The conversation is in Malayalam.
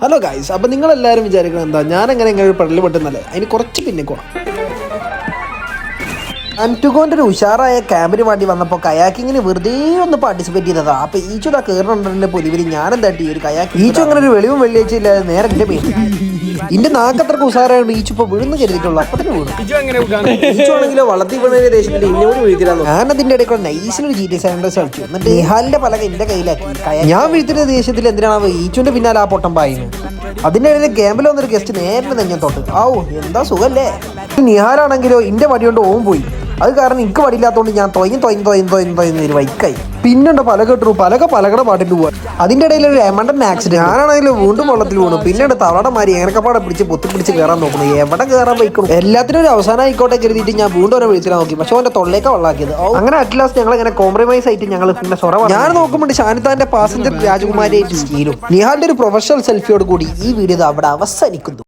ഹലോ ഗൈസ്, അപ്പോൾ നിങ്ങളെല്ലാവരും വിചാരിക്കുന്നത് എന്താ ഞാൻ എങ്ങനെ പടല് പെട്ടെന്നല്ലേ അതിന് കുറച്ച് പിന്നെ പോകണം. ആൻറ്റുഗോൻ്റെ ഒരു ഉഷാറായ ക്യാമ്പിന് വേണ്ടി വന്നപ്പോൾ കയാക്കിങ്ങിന് വെറുതെ ഒന്ന് പാർട്ടിസിപ്പേറ്റ് ചെയ്തതാ. അപ്പോൾ ഈച്ചു ഇതാ കയറുന്നുണ്ടെൻ്റെ പൊലിവിൽ ഞാനെന്താട്ടി ഒരു കയാക്കി ഈച്ചു അങ്ങനെ ഒരു വെളിവും വെള്ളിയാഴ്ച ഇല്ലാതെ നേരെ എൻ്റെ പേര് ഇന്റെ നാക്കത്രക്ക് ഉഷാറാണ് ഈച്ചു ഇപ്പോൾ വീഴുന്ന് കരുതിയിട്ടുള്ളൂ. അപ്പൊ തന്നെ വീണു. ഈച്ചു ആണെങ്കിലോ വളർത്തി വീണതിന്റെ ദേശത്തിന്റെ ഇന്നോട് വീഴ്ത്തിരാന്നു. ഞാൻ അതിന്റെ ഇടയ്ക്ക് നൈസിലൊരു GTA San Andreas കളിച്ചു. എന്നിട്ട് നിഹാലിന്റെ പലക എന്റെ കയ്യിലാക്കി. ഞാൻ വീഴ്ത്തിയ ദേശത്തിൽ എന്തിനാണ് ഈച്ചുവിന്റെ പിന്നാലെ ആ പൊട്ടം പായുന്നത്. അതിന്റെ ഇടയിൽ ക്യാമ്പിൽ വന്നൊരു ഗസ്റ്റ് നേരെ നെഞ്ഞത്തോട്ട്. എന്താ സുഖല്ലേ. നിഹാലാണെങ്കിലോ ഇന്റെ വടി കൊണ്ട് ഓൻ പോയി. അത് കാരണം എനിക്ക് വടിയില്ലാത്തതുകൊണ്ട് ഞാൻ തൊയ്ഞ്ഞ് വൈക്കായി. പിന്നുണ്ട് പലക ഇട്ടു. പലകടെ പാട്ടിട്ട് പോവാൻ. അതിന്റെ ഇടയിൽ ഒരു എമണ്ടൻ ആക്സിഡന്റ്. ഞാനാണെങ്കിൽ വീണ്ടും വെള്ളത്തിൽ വീണു. പിന്നീട് തവളടമാരി എങ്ങനെക്കപ്പാടെ പിടിച്ച് കയറാൻ നോക്കുന്നു. എവിടെ കയറാൻ വയ്ക്കണം. എല്ലാത്തിനും ഒരു അവസാനം ആയിക്കോട്ടെ കരുതിയിട്ട് ഞാൻ വീണ്ടും അവരെ വിളിച്ചിട്ട് നോക്കി. പക്ഷെ അവന്റെ തൊള്ളേക്ക വെള്ളാക്കിയത്. അങ്ങനെ അറ്റ്ലാസ്റ്റ് ഞങ്ങൾ ഇങ്ങനെ കോംപ്രമൈസ് ആയിട്ട് ഞങ്ങൾ പിന്നെ സ്വറ ഞാൻ നോക്കുമ്പോൾ ഷാനിത്താന്റെ പാസഞ്ചർ രാജകുമാരിയായിട്ട് സ്കീലും നിഹാലിന്റെ ഒരു പ്രൊഫഷണൽ സെൽഫിയോട് കൂടി ഈ വീഡിയോ അവിടെ അവസാനിക്കുന്നു.